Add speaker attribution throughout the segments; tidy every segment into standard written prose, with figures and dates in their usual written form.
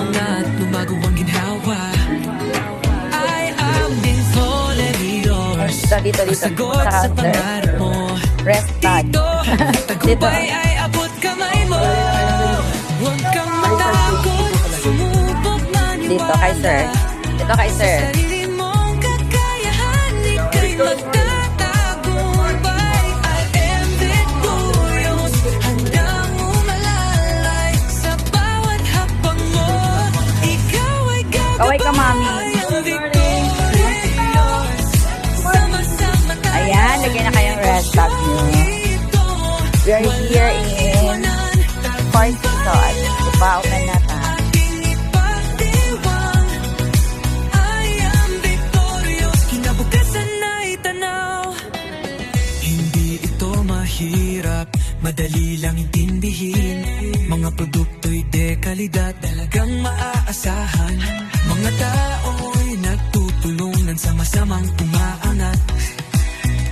Speaker 1: umangat, lumago ang ginhawa. I am been fully yours.
Speaker 2: Dito.
Speaker 1: Sagot sa pangarap mo.
Speaker 2: Rest tag.
Speaker 1: Dito, tagumpay ay abot kamay mo. Huwag kang matakot, sumubok maniwala.
Speaker 2: Dito kay sir. Dito kay sir.
Speaker 1: Sa sarili mong kakayahan, ika'y magtatagumpay. I am victorious, handang umalalay sa bawat hakbang mo. Ikaw ay gagabay.
Speaker 2: Kaway ka, mami.
Speaker 1: I am victorious. Sama-sama tayo.
Speaker 2: Ayan, lagyan na kayong rest tag nyo. We are here in Four Seasons. Upaunan na ta.
Speaker 1: Hirap, madali lang intindihin. Mga produkto'y dekalidad, talagang maaasahan. Mga tao'y nagtutulungan, sama-samang umaangat.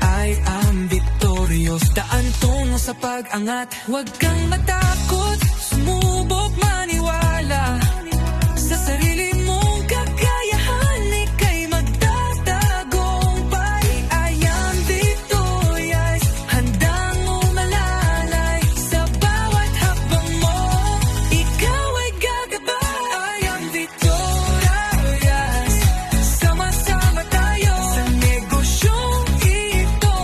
Speaker 1: I am victorious, daan tungo sa pag-angat. Huwag kang matakot, sumubok maniwala. Sa sarili mong kakayahan, ika'y magtatagumpay. I am victorious, handang umalalay sa bawat hakbang mo. Ikaw ay gagabay. I am victorious. Sama-sama tayo sa negosyong ito.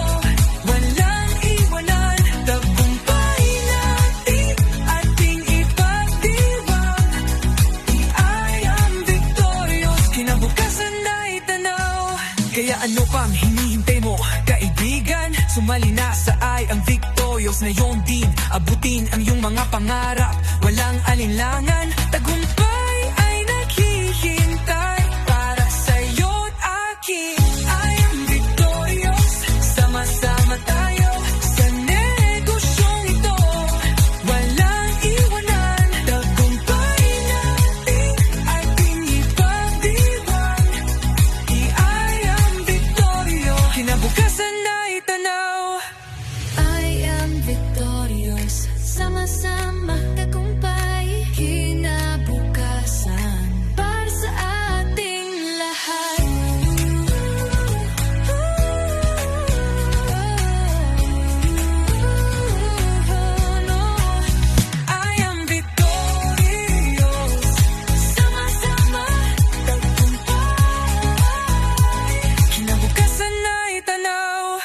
Speaker 1: Walang iwanan, tagumpay natin ating ipagdiwang. I am victorious, kinabukasan na itanaw. Kaya ano pang hinihintay mo, kaibigan? Sumali na sa I am victorious. Ngayon din, abutin ang iyong mga pangarap. Walang alinlangan, tagumpay ay naghihintay para sa'yo't akin. I am victorious, sama-sama tayo sa negosyong ito. Walang iwanan, tagumpay natin ating ipagdiwang. I am victorious, kinabukasan na itanaw. I am victorious, sama-sama tagumpay, kinabukasan para sa ating lahat. I am victorious, sama-sama tagumpay, kinabukasan na itanaw.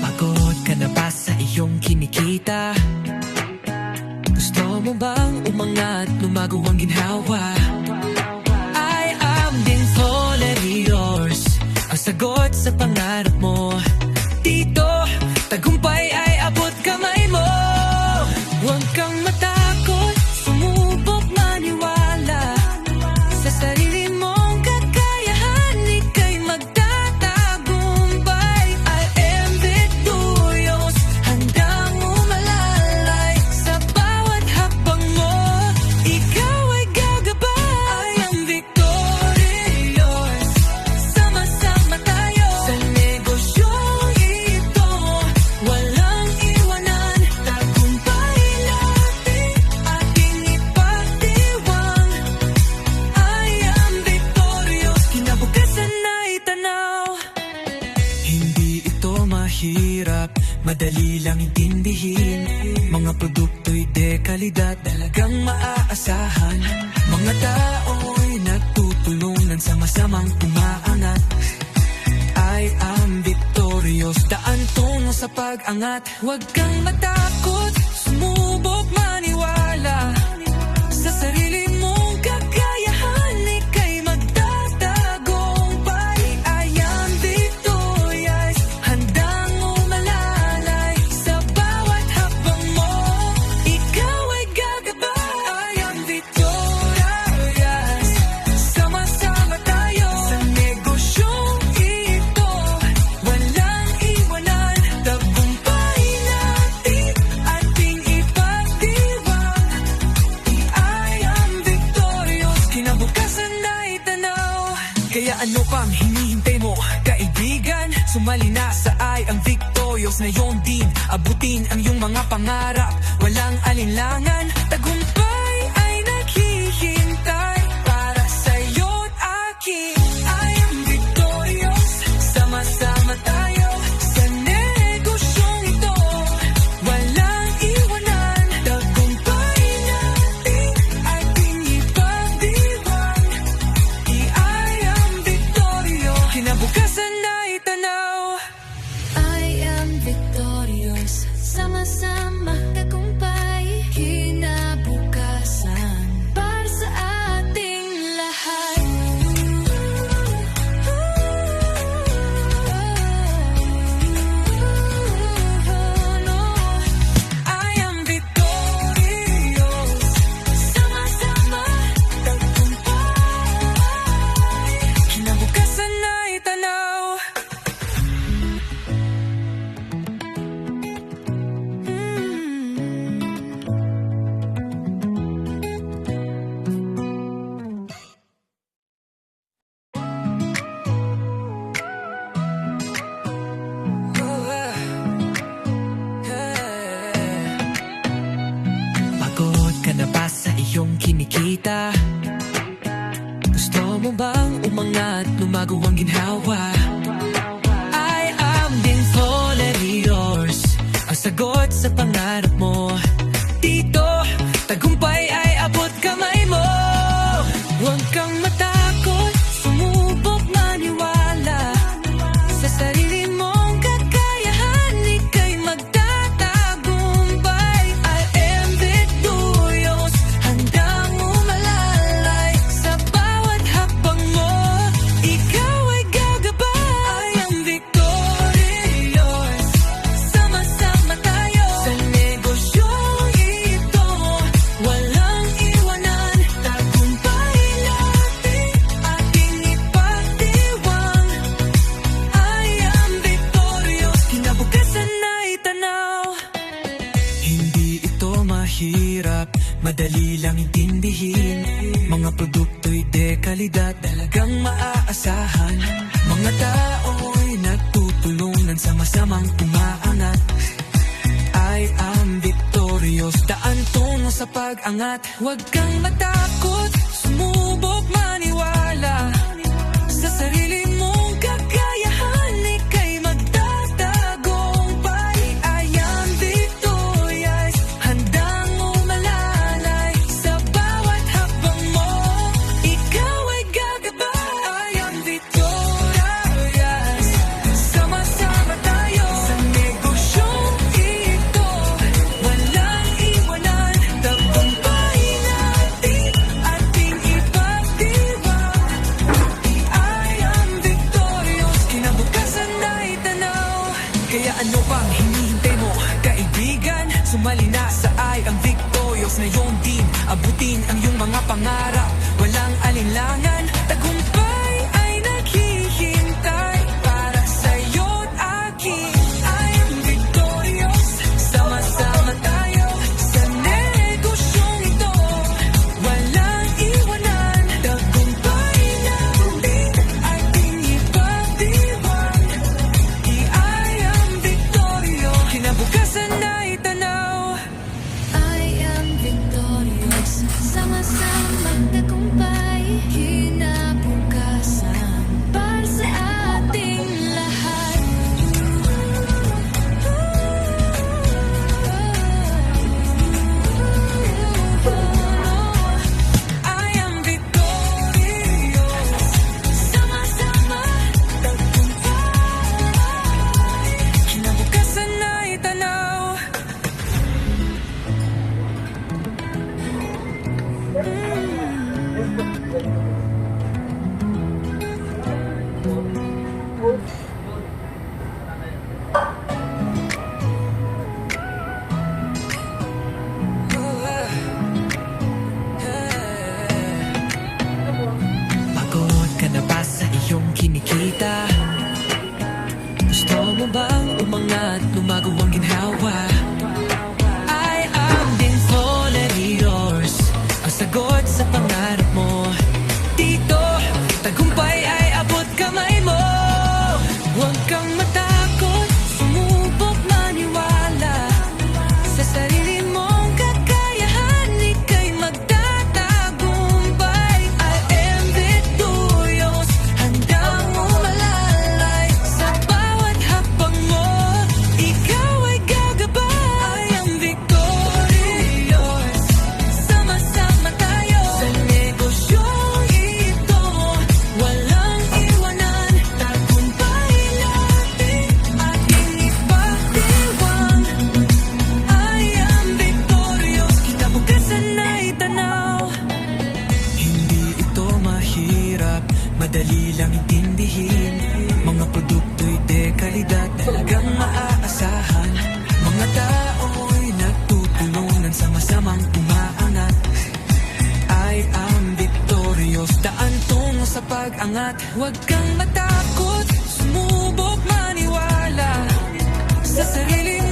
Speaker 1: Pagod ka na ba sa iyong kinikita? Gusto mo bang umangat, lumago ang ginhawa? I am din fully yours, ang sagot sa pangarap mo. Dito, tagumpay ay abot kamay mo. Huwag kang matakot, sumubok maniwala. Sa sarili mong kakayahan, ika'y magtatagumpay. I am victorious, handang umalalay sa bawat hakbang mo. Ikaw ay gagabay. I am victorious, sama-sama tayo sa negosyong ito. Walang iwanan, tagumpay natin ating ipagdiwang. I am victorious, kinabukasan na itanaw. Hindi ito mahirap, madali lang intindihin. Mga produkto'y dekalidad, talagang maaasahan. Mga tao'y nagtutulungan, sama-samang umaangat. I am victorious, daan tungo sa pag-angat. Huwag kang matakot, sumubok maniwala. Sa sarili mong kakayahan, ika'y magtatagumpay. I am victorious, handang umalalay sa bawat hakbang mo. Ikaw ay gagabay. I am victorious, sama-sama tayo sa negosyong ito. Walang iwanan, tagumpay na Sumalinasa ay ang victorious. Ngayon din, abutin ang iyong mga pangarap. Walang alinlangan, tagumpay ay naghihintay para sa'yo't akin. I am victorious, sama-sama tayo sa negosyong ito. Walang iwanan, tagumpay natin ating ipagdiwang. I am victorious, kinabukasan ay tanaw.
Speaker 3: I am victorious, sama-sama tagumpay, kinabukasan para sa ating lahat.
Speaker 1: I am victorious,
Speaker 3: Sama-sama
Speaker 1: tagumpay, kinabukasan ay tanaw. Pagod ka na ba sa iyong kinikita? Gusto mo bang umangat, lumago ang ginhawa? I am din fully yours, ang sagot sa pangarap mo. Dito, tagumpay ay abot kamay mo. Huwag kang matakot, sumubok maniwala sa sarili mong kakayahan, ika'y magtatagumpay. I am victorious, handang umalalay sa bawat hakbang mo. Ikaw ay gagabay. I am victorious, sama-sama tayo sa negosyong ito. Walang iwanan, tagumpay natin ating ipagdiwang. I am victorious, kinabukasan ay tanaw. Hindi ito mahirap, madali lang intindihin. Mga produkto'y dekalidad, talagang maaasahan. Mga tao'y nagtutulungan, sama-samang umaangat. I am victorious, daan tungo sa pag-angat. Huwag kang matakot, sumubok maniwala sa sarili mong kakayahan, ika'y magtatagumpay. I am victorious, handang umalalay sa bawat hakbang mo. Ikaw ay gagabay. I am victorious, sama-sama tayo sa negosyong ito. Walang iwanan, tagumpay natin ating ipagdiwang. I am victorious, kinabukasan ay tanaw. Kaya ano pang hinihintay mo, kaibigan? Sumali na sa I am victorious. Ngayon din, abutin ang iyong mga pangarap. Walang alinlangan, tagumpay ay naghihintay para sa'yo't akin. I am victorious, sama-sama tayo sa negosyong ito. Walang iwanan, tagumpay natin ating ipagdiwang. I am victorious, kinabukasan ay tanaw.
Speaker 3: I am victorious, sama-sama tagumpay, kinabukasan para sa ating lahat.
Speaker 1: I am victorious,
Speaker 3: Sama-sama
Speaker 1: tagumpay, kinabukasan ay tanaw. lahat. Huwag kang matakot, sumubok maniwala sa sarili